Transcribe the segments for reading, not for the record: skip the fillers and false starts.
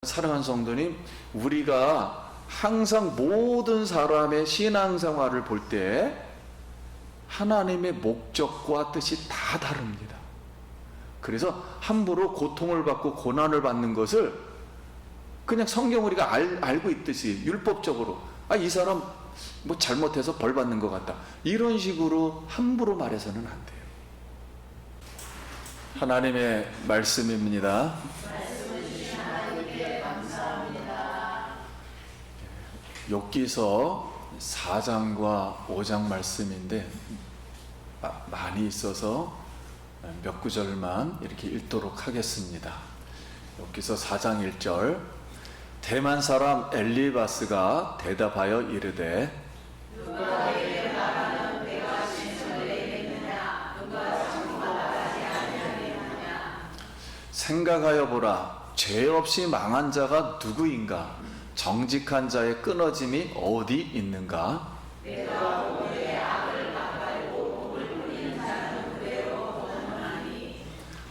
사랑하는 성도님, 우리가 항상 모든 사람의 신앙생활을 볼 때 하나님의 목적과 뜻이 다 다릅니다. 그래서 함부로 고통을 받고 고난을 받는 것을 그냥 성경 우리가 알고 있듯이 율법적으로 이 사람 뭐 잘못해서 벌 받는 것 같다, 이런 식으로 함부로 말해서는 안 돼요. 하나님의 말씀입니다. 욥기서 4장과 5장 말씀인데 많이 있어서 몇 구절만 이렇게 읽도록 하겠습니다. 욥기서 4장 1절. 대만 사람 엘리바스가 대답하여 이르되 누가 내게 말하는 내가 진실을 얘기했느냐, 누가 참고하지 아니하겠느냐. 생각하여 보라, 죄 없이 망한 자가 누구인가? 정직한 자의 끊어짐이 어디 있는가? 내가 오늘의 악을 닦아내고 복을 부리는 자는 그대로 거듭나니.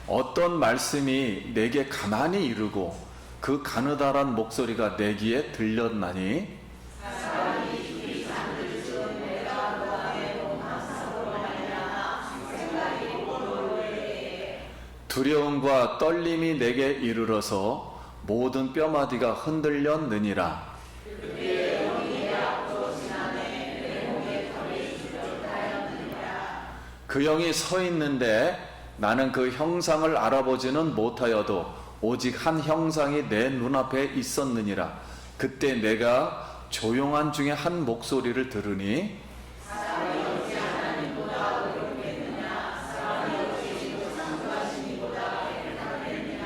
어떤 말씀이 내게 가만히 이르고 그 가느다란 목소리가 내 귀에 들렸나니? 사람이 둘이 잠들 중 내가 그 안에 동항상으로 말미암아 생각이 오르르게. 두려움과 떨림이 내게 이르러서 모든 뼈마디가 흔들렸느니라. 그때 영이 앞으로 지나네 내 몸에 털이 주력하였느니라. 그 영이 서 있는데 나는 그 형상을 알아보지는 못하여도 오직 한 형상이 내 눈앞에 있었느니라. 그때 내가 조용한 중에 한 목소리를 들으니 사람이 어찌 하나님보다 어렵겠느냐, 사람이 어찌 창조하시니보다 애통하겠느냐.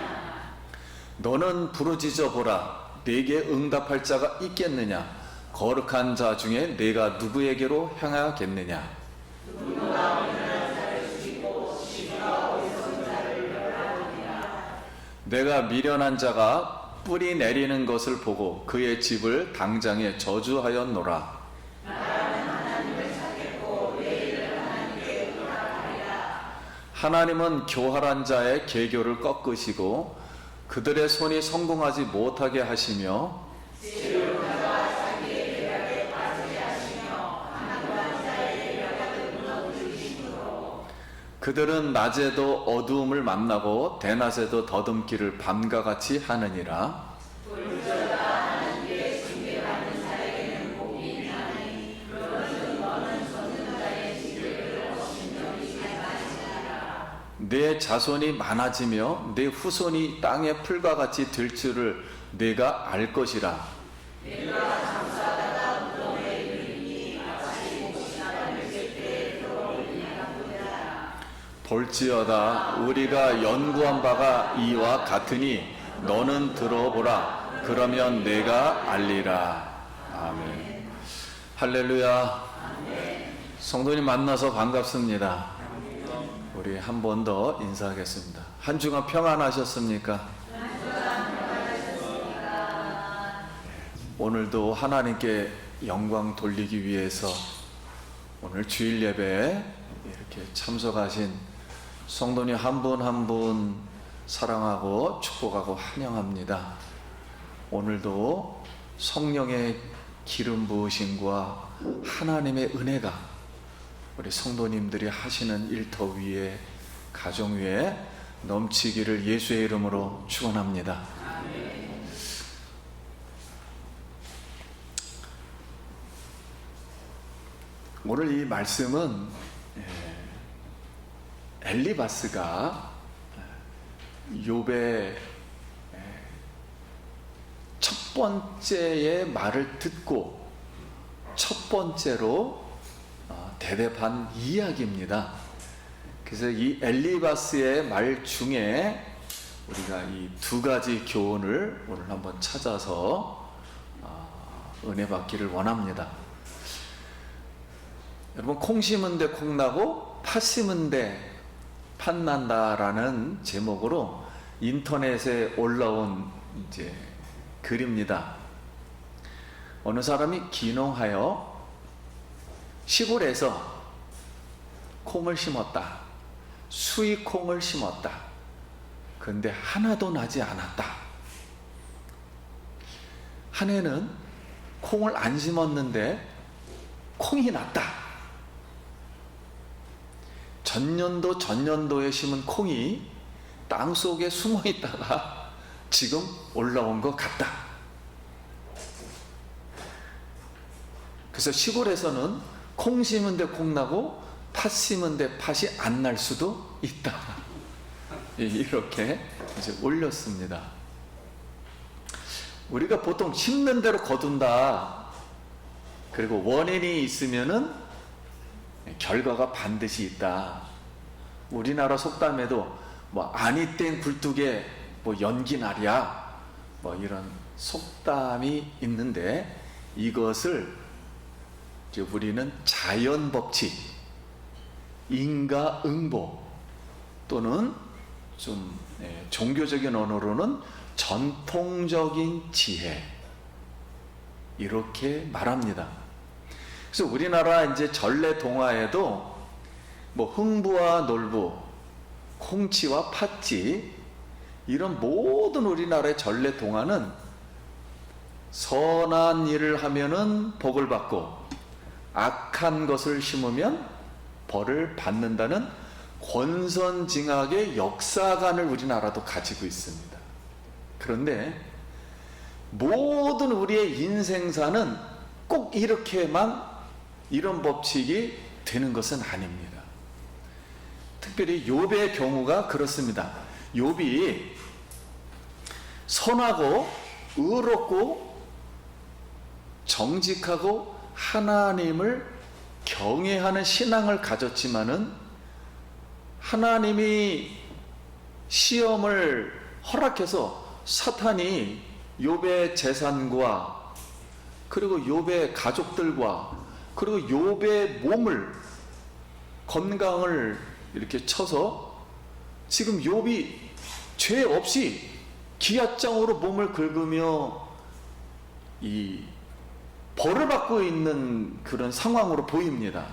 너는 부르짖어 보라, 네게 응답할 자가 있겠느냐? 거룩한 자 중에 네가 누구에게로 향하겠느냐? 누구가 온전한 자를 죽이고 시비가 어리석은 자를 멸하느냐. 내가 미련한 자가 뿌리 내리는 것을 보고 그의 집을 당장에 저주하였노라. 나라는 하나님을 찾겠고 내일을 하나님께 의탁하리라. 하나님은 교활한 자의 계교를 꺾으시고 그들의 손이 성공하지 못하게 하시며 지혜로운자가 자기의 계략에 빠지게 하시며 강구한 자의 계략을 무너뜨리시므로. 그들은 낮에도 어두움을 만나고 대낮에도 더듬기를 밤과 같이 하느니라. 불저다 하나님께 징계받는 자에게는 복이 있나니 그것은 너는 젖는 자의 징계를 신령히 감당하시리라. 내 자손이 많아지며 내 후손이 땅의 풀과 같이 될 줄을 내가 알 것이라. 내가 잠수하다가 무덤에 이르리니 마치 목시나 담을 때에 들어올리니라 보리라. 볼지어다 우리가 연구한 바가 이와 같으니 너는 들어보라. 그러면 내가 알리라. 아멘. 할렐루야. 아멘. 성도님 만나서 반갑습니다. 우리 한 번 더 인사하겠습니다. 한 주간 평안하셨습니까? 오늘도 하나님께 영광 돌리기 위해서 오늘 주일 예배에 이렇게 참석하신 성도님 한 분 한 분 사랑하고 축복하고 환영합니다. 오늘도 성령의 기름 부으심과 하나님의 은혜가 우리 성도님들이 하시는 일터 위에, 가정 위에 넘치기를 예수의 이름으로 축원합니다. 오늘 이 말씀은 엘리바스가 욥의 첫 번째의 말을 듣고 첫 번째로 대답한 이야기입니다. 그래서 이 엘리바스의 말 중에 우리가 이 두 가지 교훈을 오늘 한번 찾아서 은혜 받기를 원합니다. 여러분, 콩 심은 데 콩 나고 팥 심은 데 팥 난다라는 제목으로 인터넷에 올라온 이제 글입니다. 어느 사람이 귀농하여 시골에서 콩을 심었다. 수익콩을 심었다. 그런데 하나도 나지 않았다. 한 해는 콩을 안 심었는데 콩이 났다. 전년도에 심은 콩이 땅속에 숨어 있다가 지금 올라온 것 같다. 그래서 시골에서는 콩 심은 데 콩 나고 팥 심은 데 팥이 안 날 수도 있다. 이렇게 이제 올렸습니다. 우리가 보통 심는 대로 거둔다. 그리고 원인이 있으면은 결과가 반드시 있다. 우리나라 속담에도 뭐 아니 땡 굴뚝에 뭐 연기 나랴 뭐 이런 속담이 있는데, 이것을 이제 우리는 자연 법칙, 인과응보, 또는 좀 종교적인 언어로는 전통적인 지혜, 이렇게 말합니다. 그래서 우리나라 이제 전래 동화에도 뭐 흥부와 놀부, 콩치와 팥쥐, 이런 모든 우리나라의 전래 동화는 선한 일을 하면은 복을 받고 악한 것을 심으면 벌을 받는다는 권선징악의 역사관을 우리나라도 가지고 있습니다. 그런데 모든 우리의 인생사는 꼭 이렇게만 이런 법칙이 되는 것은 아닙니다. 특별히 욥의 경우가 그렇습니다. 욥이 선하고 의롭고 정직하고 하나님을 경외하는 신앙을 가졌지만은 하나님이 시험을 허락해서 사탄이 욥의 재산과 그리고 욥의 가족들과 그리고 욥의 몸을, 건강을 이렇게 쳐서 지금 욥이 죄 없이 기앗장으로 몸을 긁으며 이 벌을 받고 있는 그런 상황으로 보입니다.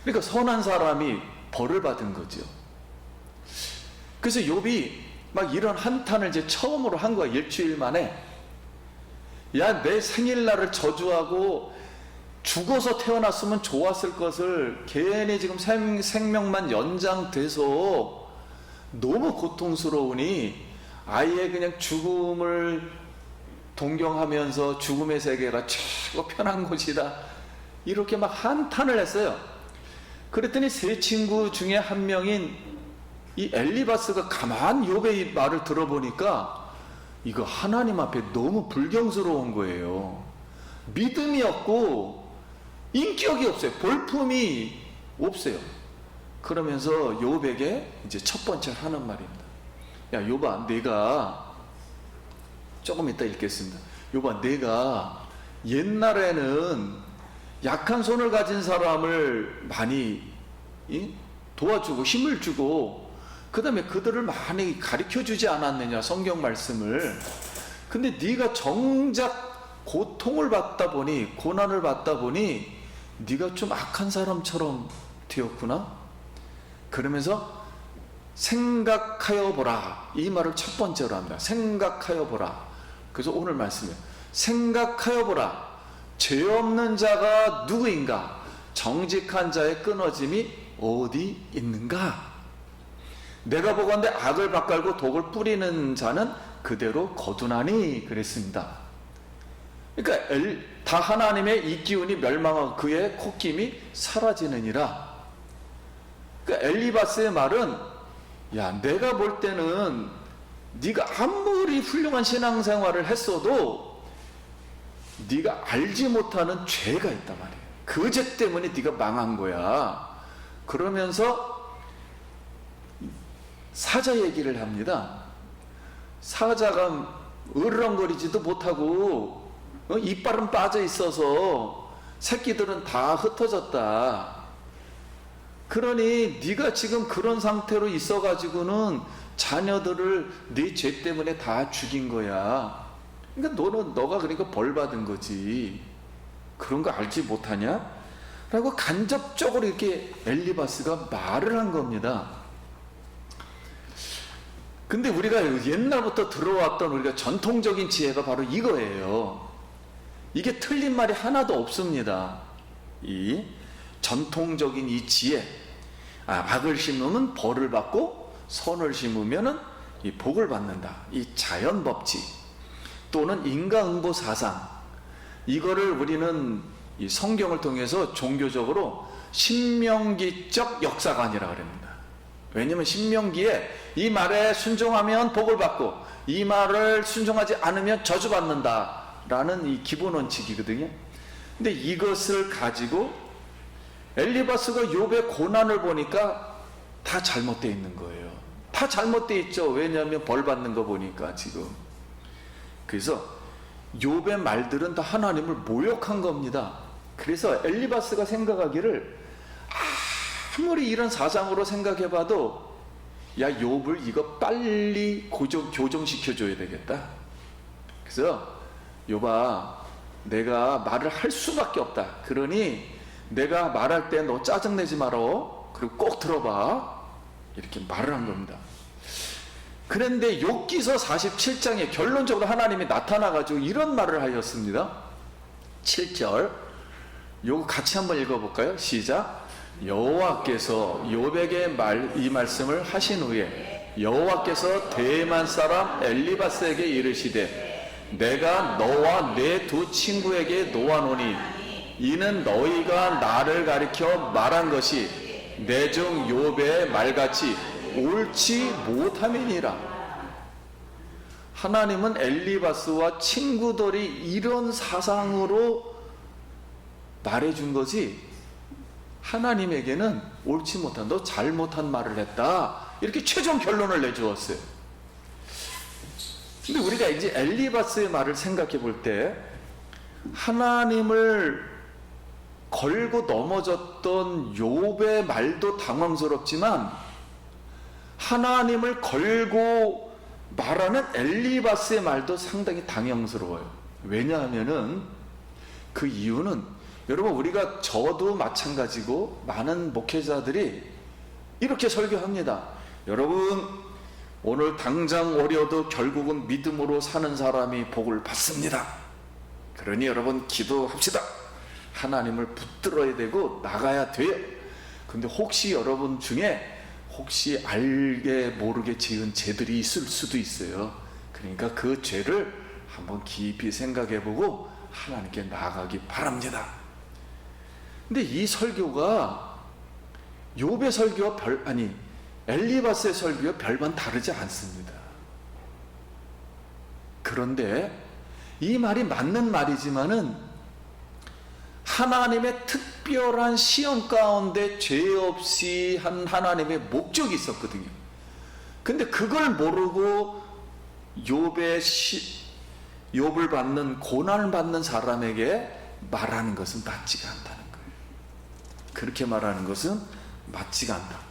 그러니까 선한 사람이 벌을 받은 거죠. 그래서 욥이 막 이런 한탄을 이제 처음으로 한 거야. 일주일 만에. 야, 내 생일날을 저주하고 죽어서 태어났으면 좋았을 것을 괜히 지금 생명만 연장돼서 너무 고통스러우니 아예 그냥 죽음을 동경하면서 죽음의 세계가 최고 편한 곳이다, 이렇게 막 한탄을 했어요. 그랬더니 세 친구 중에 한 명인 이 엘리바스가 가만 욥의 말을 들어보니까 이거 하나님 앞에 너무 불경스러운 거예요. 믿음이 없고 인격이 없어요. 볼품이 없어요. 그러면서 욥에게 이제 첫 번째 하는 말입니다. 야, 욥아, 내가 조금 이따 읽겠습니다. 욥아, 내가 옛날에는 약한 손을 가진 사람을 많이 도와주고 힘을 주고 그 다음에 그들을 많이 가르쳐주지 않았느냐, 성경 말씀을. 근데 네가 정작 고통을 받다 보니, 고난을 받다 보니 네가 좀 악한 사람처럼 되었구나. 그러면서 생각하여 보라, 이 말을 첫 번째로 합니다. 생각하여 보라. 그래서 오늘 말씀이에요. 생각하여 보라. 죄 없는 자가 누구인가? 정직한 자의 끊어짐이 어디 있는가? 내가 보건대 악을 밭갈고 독을 뿌리는 자는 그대로 거두나니, 그랬습니다. 그러니까 다 하나님의 이 기운이 멸망하고 그의 콧김이 사라지느니라. 그러니까 엘리바스의 말은, 야, 내가 볼 때는 네가 아무리 훌륭한 신앙생활을 했어도 네가 알지 못하는 죄가 있단 말이에요. 그 죄 때문에 네가 망한 거야. 그러면서 사자 얘기를 합니다. 사자가 으르렁거리지도 못하고 이빨은 빠져 있어서 새끼들은 다 흩어졌다. 그러니 네가 지금 그런 상태로 있어가지고는 자녀들을 네 죄 때문에 다 죽인 거야. 그러니까 너가 그러니까 벌 받은 거지. 그런 거 알지 못하냐? 라고 간접적으로 이렇게 엘리바스가 말을 한 겁니다. 근데 우리가 옛날부터 들어왔던 우리가 전통적인 지혜가 바로 이거예요. 이게 틀린 말이 하나도 없습니다. 이 전통적인 이 지혜, 악을 심으면 벌을 받고 선을 심으면은 이 복을 받는다. 이 자연 법칙 또는 인과응보 사상, 이거를 우리는 이 성경을 통해서 종교적으로 신명기적 역사관이라고 합니다. 왜냐하면 신명기에 이 말에 순종하면 복을 받고 이 말을 순종하지 않으면 저주받는다 라는 이 기본 원칙이거든요. 근데 이것을 가지고 엘리바스가 욥의 고난을 보니까 다 잘못되어 있는 거예요. 다 잘못되어 있죠. 왜냐하면 벌 받는 거 보니까 지금. 그래서 욥의 말들은 다 하나님을 모욕한 겁니다. 그래서 엘리바스가 생각하기를 아무리 이런 사상으로 생각해봐도 야, 욥을 이거 빨리 교정시켜줘야 되겠다. 그래서 욥아, 내가 말을 할 수밖에 없다. 그러니 내가 말할 때 너 짜증내지 마라. 그리고 꼭 들어봐. 이렇게 말을 한 겁니다. 그런데 욥기서 47장에 결론적으로 하나님이 나타나가지고 이런 말을 하였습니다. 7절 요거 같이 한번 읽어볼까요? 시작. 여호와께서 욥에게 이 말씀을 하신 후에 여호와께서 대만 사람 엘리바스에게 이르시되 내가 너와 내 두 친구에게 놓아노니 이는 너희가 나를 가리켜 말한 것이 내 중 욥의 말같이 옳지 못함이니라. 하나님은 엘리바스와 친구들이 이런 사상으로 말해준 것이 하나님에게는 옳지 못한, 너 잘못한 말을 했다, 이렇게 최종 결론을 내주었어요. 근데 우리가 이제 엘리바스의 말을 생각해 볼 때 하나님을 걸고 넘어졌던 욥의 말도 당황스럽지만 하나님을 걸고 말하는 엘리바스의 말도 상당히 당황스러워요. 왜냐하면은 그 이유는 여러분, 우리가 저도 마찬가지고 많은 목회자들이 이렇게 설교합니다. 여러분, 오늘 당장 어려도 결국은 믿음으로 사는 사람이 복을 받습니다. 그러니 여러분 기도합시다. 하나님을 붙들어야 되고 나가야 돼요. 근데 혹시 여러분 중에 혹시 알게 모르게 지은 죄들이 있을 수도 있어요. 그러니까 그 죄를 한번 깊이 생각해보고 하나님께 나아가기 바랍니다. 근데 이 설교가 욥의 설교와 엘리바스의 설교와 별반 다르지 않습니다. 그런데 이 말이 맞는 말이지만은 하나님의 특별한 시험 가운데 죄 없이 한 하나님의 목적이 있었거든요. 근데 그걸 모르고 욥을 받는, 고난을 받는 사람에게 말하는 것은 맞지가 않다는 거예요. 그렇게 말하는 것은 맞지가 않다.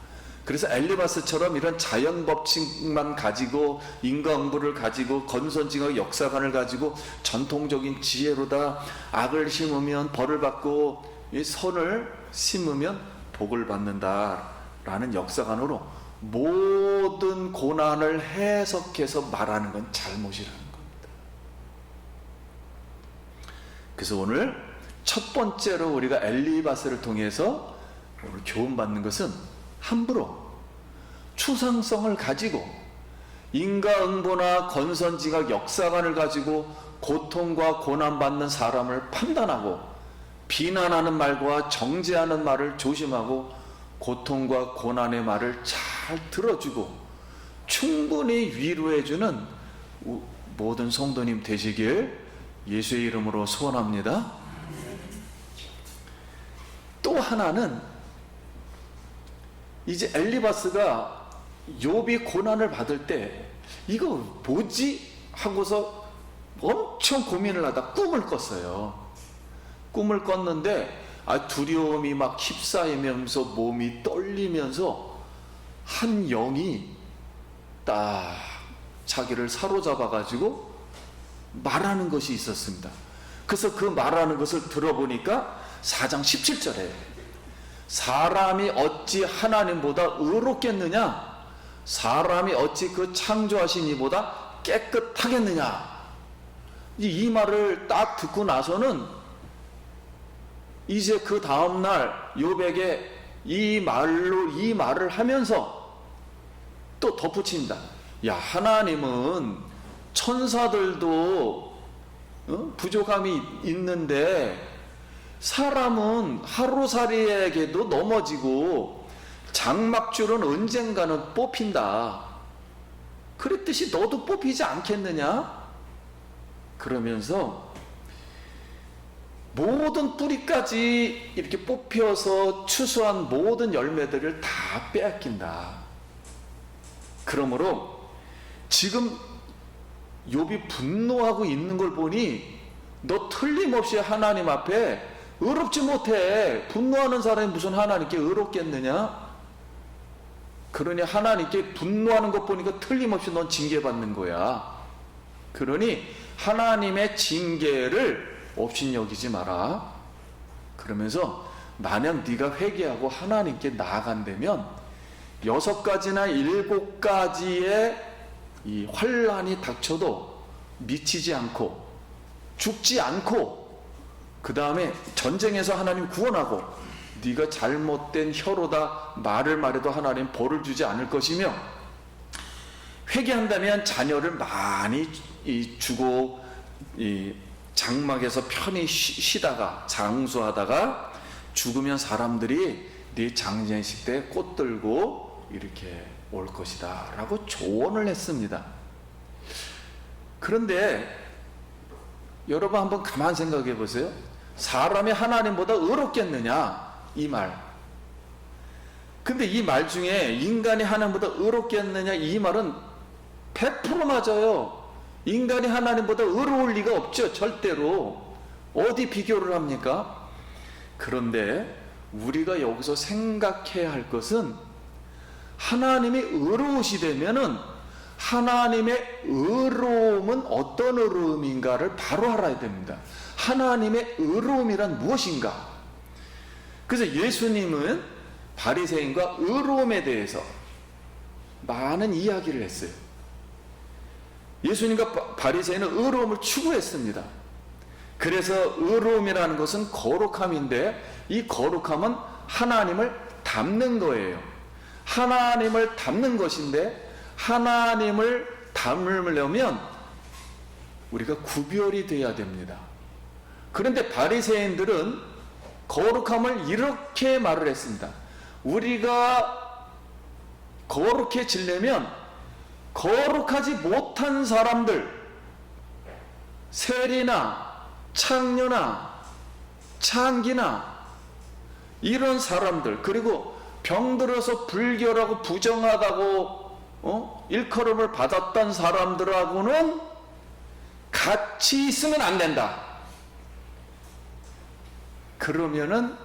그래서 엘리바스처럼 이런 자연 법칙만 가지고 인과응보를 가지고 건선징악 역사관을 가지고 전통적인 지혜로다 악을 심으면 벌을 받고 선을 심으면 복을 받는다라는 역사관으로 모든 고난을 해석해서 말하는 건 잘못이라는 겁니다. 그래서 오늘 첫 번째로 우리가 엘리바스를 통해서 오늘 교훈받는 것은 함부로 추상성을 가지고 인과응보나 건선징악 역사관을 가지고 고통과 고난받는 사람을 판단하고 비난하는 말과 정죄하는 말을 조심하고 고통과 고난의 말을 잘 들어주고 충분히 위로해주는 모든 성도님 되시길 예수의 이름으로 소원합니다. 또 하나는 이제 엘리바스가 욥이 고난을 받을 때 이거 뭐지? 하고서 엄청 고민을 하다 꿈을 꿨어요. 꿈을 꿨는데 두려움이 막 휩싸이면서 몸이 떨리면서 한 영이 딱 자기를 사로잡아 가지고 말하는 것이 있었습니다. 그래서 그 말하는 것을 들어보니까 4장 17절에 사람이 어찌 하나님보다 의롭겠느냐? 사람이 어찌 그 창조하신 이보다 깨끗하겠느냐. 이 말을 딱 듣고 나서는 이제 그 다음날 욥에게 이 말을 하면서 또 덧붙입니다. 야, 하나님은 천사들도 부족함이 있는데 사람은 하루살이에게도 넘어지고 장막줄은 언젠가는 뽑힌다. 그랬듯이 너도 뽑히지 않겠느냐? 그러면서 모든 뿌리까지 이렇게 뽑혀서 추수한 모든 열매들을 다 빼앗긴다. 그러므로 지금 욥이 분노하고 있는 걸 보니 너 틀림없이 하나님 앞에 의롭지 못해. 분노하는 사람이 무슨 하나님께 의롭겠느냐? 그러니 하나님께 분노하는 것 보니까 틀림없이 넌 징계받는 거야. 그러니 하나님의 징계를 업신여기지 마라. 그러면서 만약 네가 회개하고 하나님께 나아간다면 6가지나 7가지의 이 환난이 닥쳐도 미치지 않고 죽지 않고 그 다음에 전쟁에서 하나님 구원하고 네가 잘못된 혀로다 말을 말해도 하나님 벌을 주지 않을 것이며 회개한다면 자녀를 많이 주고 이 장막에서 편히 쉬다가 장수하다가 죽으면 사람들이 네 장례식 때 꽃 들고 이렇게 올 것이다 라고 조언을 했습니다. 그런데 여러분 한번 가만 생각해 보세요. 사람이 하나님보다 의롭겠느냐 이 말. 근데 이 말 중에 인간이 하나님보다 의롭겠느냐 이 말은 100% 맞아요. 인간이 하나님보다 의로울 리가 없죠. 절대로. 어디 비교를 합니까? 그런데 우리가 여기서 생각해야 할 것은 하나님이 의로우시다면은 하나님의 의로움은 어떤 의로움인가를 바로 알아야 됩니다. 하나님의 의로움이란 무엇인가? 그래서 예수님은 바리새인과 의로움에 대해서 많은 이야기를 했어요. 예수님과 바리새인은 의로움을 추구했습니다. 그래서 의로움이라는 것은 거룩함인데 이 거룩함은 하나님을 닮는 거예요. 하나님을 닮는 것인데 하나님을 닮으려면 우리가 구별이 돼야 됩니다. 그런데 바리새인들은 거룩함을 이렇게 말을 했습니다. 우리가 거룩해지려면 거룩하지 못한 사람들, 세리나 창녀나 창기나 이런 사람들, 그리고 병들어서 불결하고 부정하다고 일컬음을 받았던 사람들하고는 같이 있으면 안 된다. 그러면은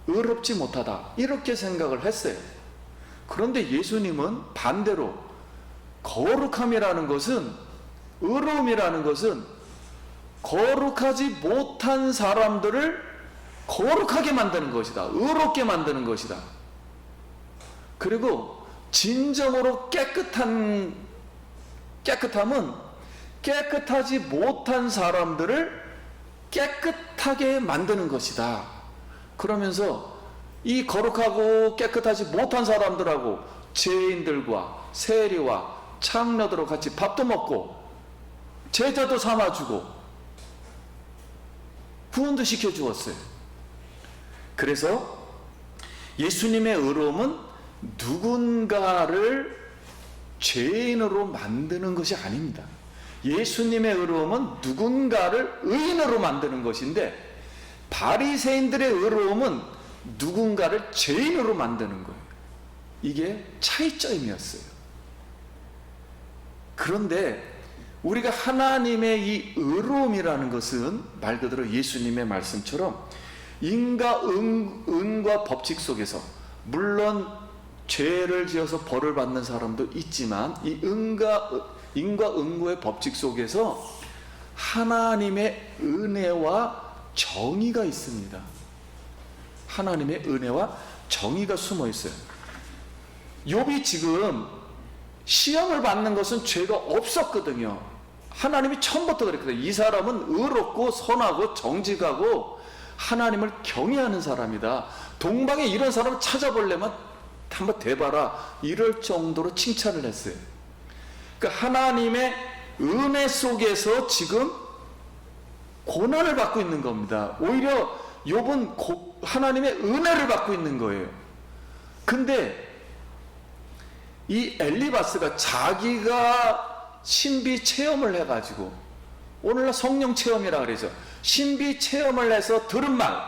의롭지 못하다. 이렇게 생각을 했어요. 그런데 예수님은 반대로 거룩함이라는 것은, 의로움이라는 것은 거룩하지 못한 사람들을 거룩하게 만드는 것이다. 의롭게 만드는 것이다. 그리고 진정으로 깨끗함은 깨끗하지 못한 사람들을 깨끗하게 만드는 것이다. 그러면서 이 거룩하고 깨끗하지 못한 사람들하고 죄인들과 세리와 창녀들과 같이 밥도 먹고 제자도 삼아주고 구원도 시켜주었어요. 그래서 예수님의 의로움은 누군가를 죄인으로 만드는 것이 아닙니다. 예수님의 의로움은 누군가를 의인으로 만드는 것인데 바리새인들의 의로움은 누군가를 죄인으로 만드는 거예요. 이게 차이점이었어요. 그런데 우리가 하나님의 이 의로움이라는 것은 말 그대로 예수님의 말씀처럼 인과 법칙 속에서, 물론 죄를 지어서 벌을 받는 사람도 있지만 이 인과 응고의 법칙 속에서 하나님의 은혜와 정의가 있습니다. 하나님의 은혜와 정의가 숨어 있어요. 욥이 지금 시험을 받는 것은 죄가 없었거든요. 하나님이 처음부터 그랬거든요. 이 사람은 의롭고 선하고 정직하고 하나님을 경외하는 사람이다. 동방에 이런 사람을 찾아보려면 한번 대봐라. 이럴 정도로 칭찬을 했어요. 그러니까 하나님의 은혜 속에서 지금 고난을 받고 있는 겁니다. 오히려 욥은 하나님의 은혜를 받고 있는 거예요. 근데 이 엘리바스가 자기가 신비 체험을 해가지고, 오늘날 성령 체험이라 그러죠. 신비 체험을 해서 들은 말,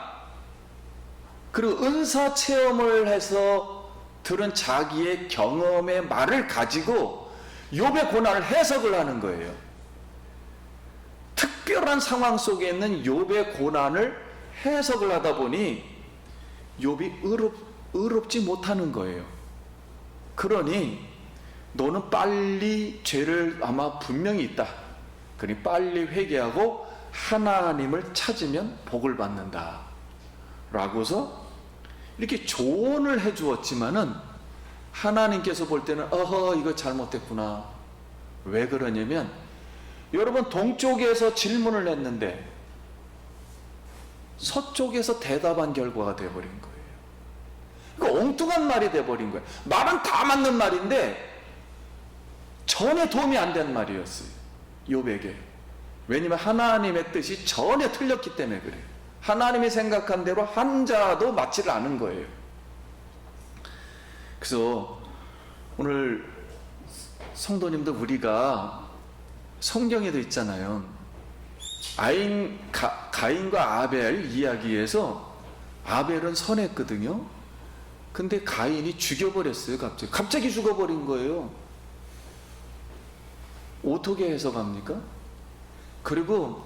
그리고 은사 체험을 해서 들은 자기의 경험의 말을 가지고 욥의 고난을 해석을 하는 거예요. 특별한 상황 속에 있는 욥의 고난을 해석을 하다 보니 욥이 의롭지 못하는 거예요. 그러니 너는 빨리 죄를 아마 분명히 있다. 그러니 빨리 회개하고 하나님을 찾으면 복을 받는다. 라고서 이렇게 조언을 해 주었지만은 하나님께서 볼 때는 이거 잘못됐구나. 왜 그러냐면, 여러분 동쪽에서 질문을 했는데 서쪽에서 대답한 결과가 되어버린 거예요. 그러니까 엉뚱한 말이 되어버린 거예요. 말은 다 맞는 말인데 전혀 도움이 안 된 말이었어요, 욥에게. 왜냐하면 하나님의 뜻이 전혀 틀렸기 때문에 그래요. 하나님이 생각한 대로 한 자도 맞지를 않은 거예요. 그래서 오늘 성도님들, 우리가 성경에도 있잖아요. 가인과 아벨 이야기에서 아벨은 선했거든요. 근데 가인이 죽여버렸어요. 갑자기 죽어버린 거예요. 어떻게 해석합니까? 그리고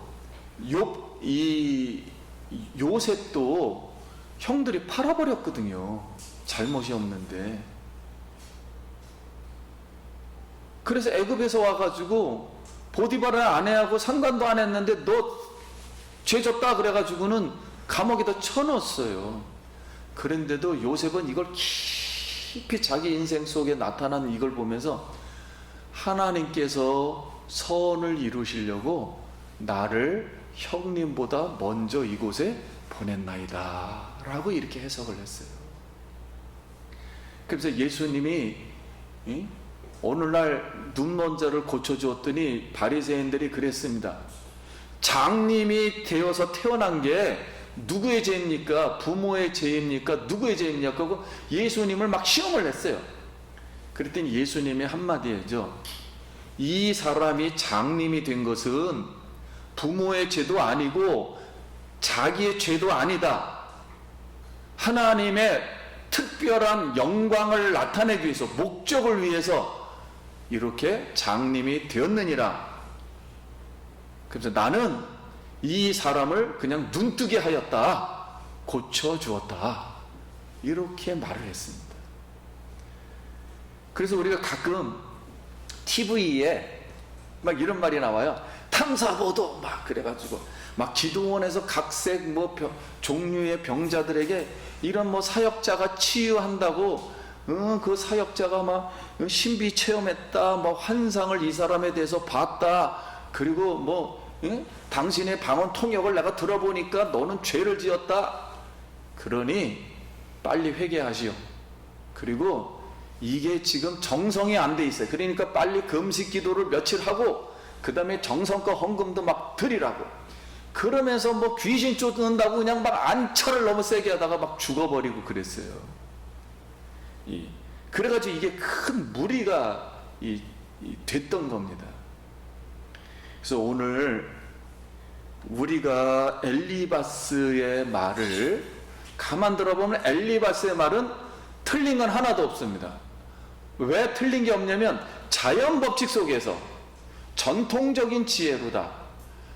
요셉도 형들이 팔아버렸거든요. 잘못이 없는데. 그래서 애굽에서 와가지고 보디바르 아내하고 상관도 안 했는데 너 죄 졌다 그래가지고는 감옥에다 쳐넣었어요. 그런데도 요셉은 이걸 깊이 자기 인생 속에 나타난 이걸 보면서 하나님께서 선을 이루시려고 나를 형님보다 먼저 이곳에 보냈나이다 라고 이렇게 해석을 했어요. 그래서 예수님이 오늘날 눈먼 자를 고쳐주었더니 바리새인들이 그랬습니다. 장님이 되어서 태어난 게 누구의 죄입니까? 부모의 죄입니까? 누구의 죄입니까? 그리고 예수님을 막 시험을 했어요. 그랬더니 예수님이 한마디죠. 이 사람이 장님이 된 것은 부모의 죄도 아니고 자기의 죄도 아니다. 하나님의 특별한 영광을 나타내기 위해서, 목적을 위해서 이렇게 장님이 되었느니라. 그래서 나는 이 사람을 그냥 눈뜨게 하였다. 고쳐주었다. 이렇게 말을 했습니다. 그래서 우리가 가끔 TV에 막 이런 말이 나와요. 탐사보도 막 그래가지고 막 기도원에서 각색 종류의 병자들에게 이런 사역자가 치유한다고, 그 사역자가 막 신비 체험했다, 환상을 이 사람에 대해서 봤다, 그리고 당신의 방언 통역을 내가 들어보니까 너는 죄를 지었다. 그러니 빨리 회개하시오. 그리고 이게 지금 정성이 안 돼 있어요. 그러니까 빨리 금식 기도를 며칠 하고 그 다음에 정성껏 헌금도 막 드리라고. 그러면서 귀신 쫓는다고 그냥 막 안철을 너무 세게 하다가 막 죽어버리고 그랬어요. 그래가지고 이게 큰 무리가 됐던 겁니다. 그래서 오늘 우리가 엘리바스의 말을 가만 들어보면 엘리바스의 말은 틀린 건 하나도 없습니다. 왜 틀린 게 없냐면 자연 법칙 속에서 전통적인 지혜로다,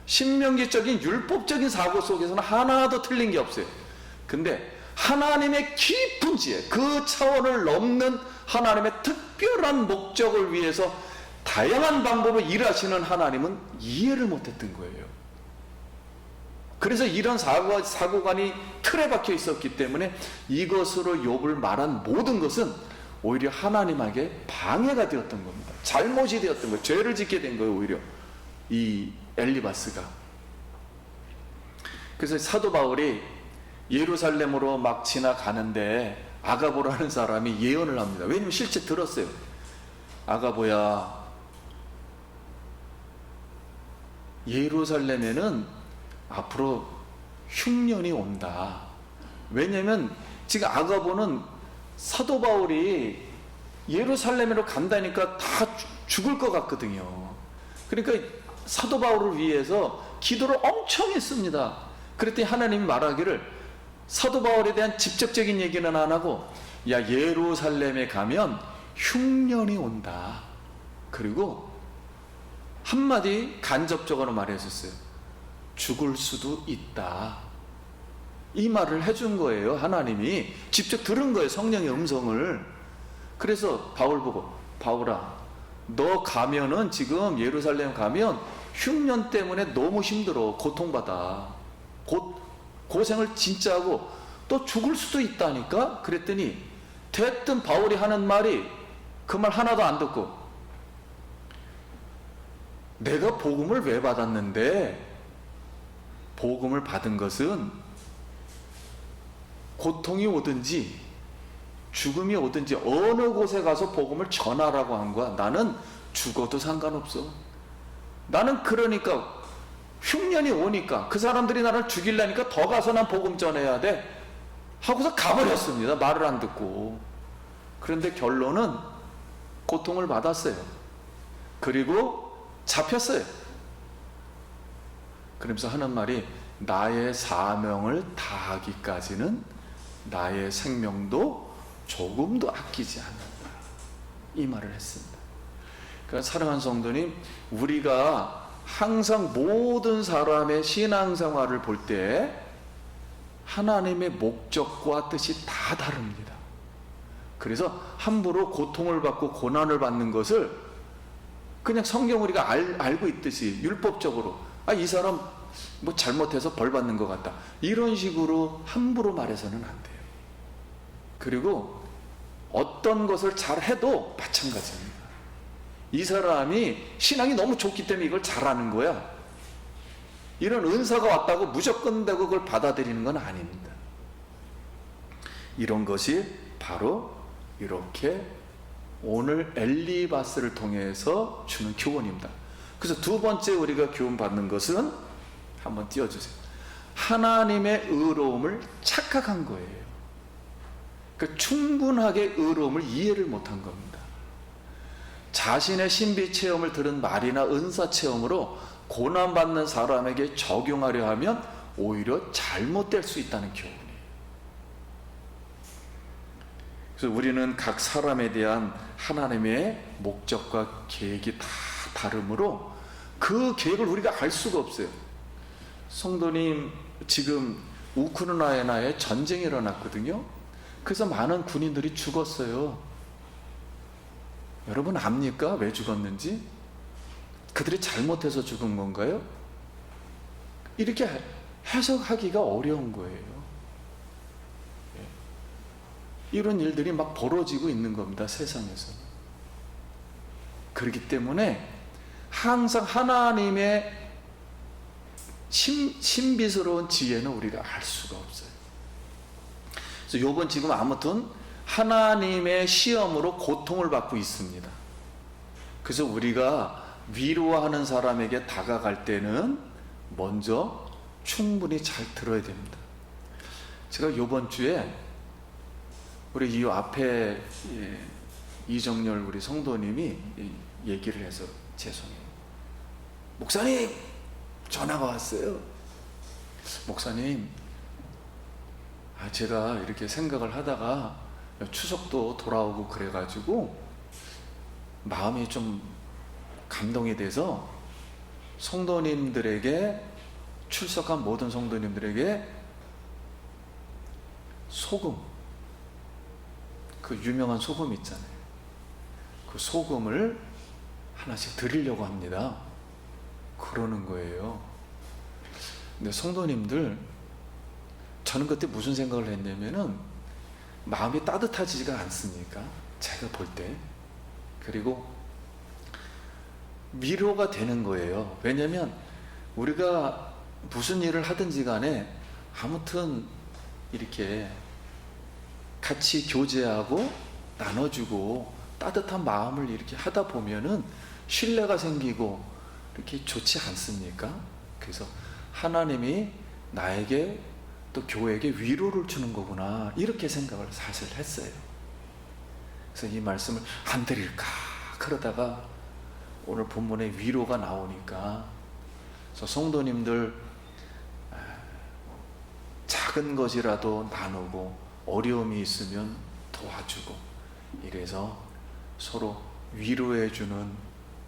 신명기적인 율법적인 사고 속에서는 하나도 틀린 게 없어요. 근데 하나님의 깊은 지혜, 그 차원을 넘는 하나님의 특별한 목적을 위해서 다양한 방법으로 일하시는 하나님은 이해를 못했던 거예요. 그래서 이런 사고관이 틀에 박혀 있었기 때문에 이것으로 욥을 말한 모든 것은 오히려 하나님에게 방해가 되었던 겁니다. 잘못이 되었던 거예요. 죄를 짓게 된 거예요. 오히려 이 엘리바스가. 그래서 사도 바울이 예루살렘으로 막 지나가는데 아가보라는 사람이 예언을 합니다. 왜냐면 실제 들었어요. 아가보야, 예루살렘에는 앞으로 흉년이 온다. 왜냐면 지금 아가보는 사도 바울이 예루살렘으로 간다니까 다 죽을 것 같거든요. 그러니까 사도 바울을 위해서 기도를 엄청 했습니다. 그랬더니 하나님이 말하기를, 사도 바울에 대한 직접적인 얘기는 안 하고, 야, 예루살렘에 가면 흉년이 온다. 그리고 한마디 간접적으로 말했었어요. 죽을 수도 있다. 이 말을 해준 거예요. 하나님이 직접 들은 거예요. 성령의 음성을. 그래서 바울 보고, 바울아, 너 가면은, 지금 예루살렘 가면 흉년 때문에 너무 힘들어. 고통받아. 고생을 진짜 하고 또 죽을 수도 있다니까. 그랬더니 됐든 바울이 하는 말이 그 말 하나도 안 듣고, 내가 복음을 왜 받았는데, 복음을 받은 것은 고통이 오든지 죽음이 오든지 어느 곳에 가서 복음을 전하라고 한 거야. 나는 죽어도 상관없어. 나는 그러니까 흉년이 오니까 그 사람들이 나를 죽이려니까 더 가서 난 복음 전해야 돼 하고서 가버렸습니다. 말을 안 듣고. 그런데 결론은 고통을 받았어요. 그리고 잡혔어요. 그러면서 하는 말이, 나의 사명을 다하기까지는 나의 생명도 조금도 아끼지 않는다. 이 말을 했습니다. 그러니까 사랑하는 성도님, 우리가 항상 모든 사람의 신앙생활을 볼 때 하나님의 목적과 뜻이 다 다릅니다. 그래서 함부로 고통을 받고 고난을 받는 것을 그냥 성경 우리가 알고 있듯이 율법적으로, 이 사람 뭐 잘못해서 벌 받는 것 같다, 이런 식으로 함부로 말해서는 안 돼요. 그리고 어떤 것을 잘해도 마찬가지입니다. 이 사람이 신앙이 너무 좋기 때문에 이걸 잘하는 거야. 이런 은사가 왔다고 무조건 되고 그걸 받아들이는 건 아닙니다. 이런 것이 바로 이렇게 오늘 엘리바스를 통해서 주는 교훈입니다. 그래서 두 번째 우리가 교훈 받는 것은, 한번 띄워주세요. 하나님의 의로움을 착각한 거예요. 그러니까 충분하게 의로움을 이해를 못한 겁니다. 자신의 신비 체험을 들은 말이나 은사 체험으로 고난받는 사람에게 적용하려 하면 오히려 잘못될 수 있다는 교훈이에요. 그래서 우리는 각 사람에 대한 하나님의 목적과 계획이 다 다르므로 그 계획을 우리가 알 수가 없어요. 성도님, 지금 우크라이나에 전쟁이 일어났거든요. 그래서 많은 군인들이 죽었어요. 여러분 압니까? 왜 죽었는지? 그들이 잘못해서 죽은 건가요? 이렇게 해석하기가 어려운 거예요. 이런 일들이 막 벌어지고 있는 겁니다, 세상에서. 그렇기 때문에 항상 하나님의 신비스러운 지혜는 우리가 알 수가 없어요. 그래서 요번 지금 아무튼 하나님의 시험으로 고통을 받고 있습니다. 그래서 우리가 위로하는 사람에게 다가갈 때는 먼저 충분히 잘 들어야 됩니다. 제가 요번 주에 우리 이 앞에 이정열 우리 성도님이 얘기를 해서 죄송해요. 목사님, 전화가 왔어요. 목사님, 제가 이렇게 생각을 하다가 추석도 돌아오고 그래가지고 마음이 좀 감동이 돼서 성도님들에게, 출석한 모든 성도님들에게 소금, 그 유명한 소금 있잖아요. 그 소금을 하나씩 드리려고 합니다. 그러는 거예요. 근데 성도님들, 저는 그때 무슨 생각을 했냐면은, 마음이 따뜻해지지가 않습니까? 제가 볼 때. 그리고 위로가 되는 거예요. 왜냐하면 우리가 무슨 일을 하든지 간에 아무튼 이렇게 같이 교제하고 나눠주고 따뜻한 마음을 이렇게 하다 보면은 신뢰가 생기고 이렇게 좋지 않습니까? 그래서 하나님이 나에게 또 교회에게 위로를 주는 거구나, 이렇게 생각을 사실 했어요. 그래서 이 말씀을 안 드릴까 그러다가 오늘 본문에 위로가 나오니까, 그래서 성도님들 작은 것이라도 나누고 어려움이 있으면 도와주고, 이래서 서로 위로해주는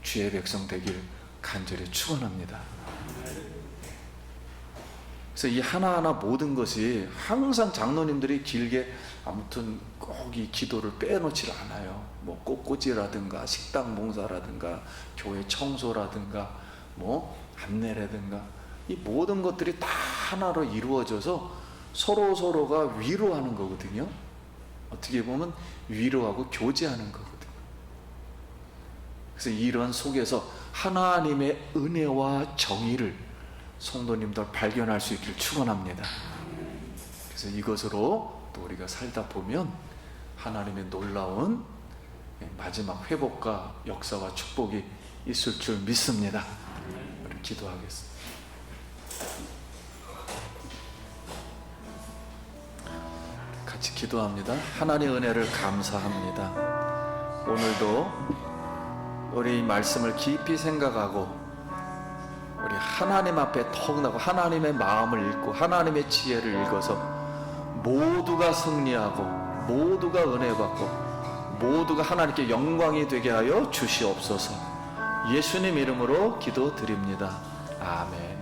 주의 백성 되길 간절히 축원합니다. 그래서 이 하나하나 모든 것이 항상 장로님들이 길게 아무튼 꼭 이 기도를 빼놓질 않아요. 뭐 꽃꽂이라든가 식당 봉사라든가 교회 청소라든가 뭐 안내라든가 이 모든 것들이 다 하나로 이루어져서 서로가 위로하는 거거든요. 어떻게 보면 위로하고 교제하는 거거든요. 그래서 이런 속에서 하나님의 은혜와 정의를 성도님들 발견할 수 있길 축원합니다. 그래서 이것으로 또 우리가 살다 보면 하나님의 놀라운 마지막 회복과 역사와 축복이 있을 줄 믿습니다. 우리 기도하겠습니다. 같이 기도합니다. 하나님의 은혜를 감사합니다. 오늘도 우리 이 말씀을 깊이 생각하고 우리 하나님 앞에 더욱나고 하나님의 마음을 읽고 하나님의 지혜를 읽어서 모두가 승리하고 모두가 은혜 받고 모두가 하나님께 영광이 되게 하여 주시옵소서. 예수님 이름으로 기도드립니다. 아멘.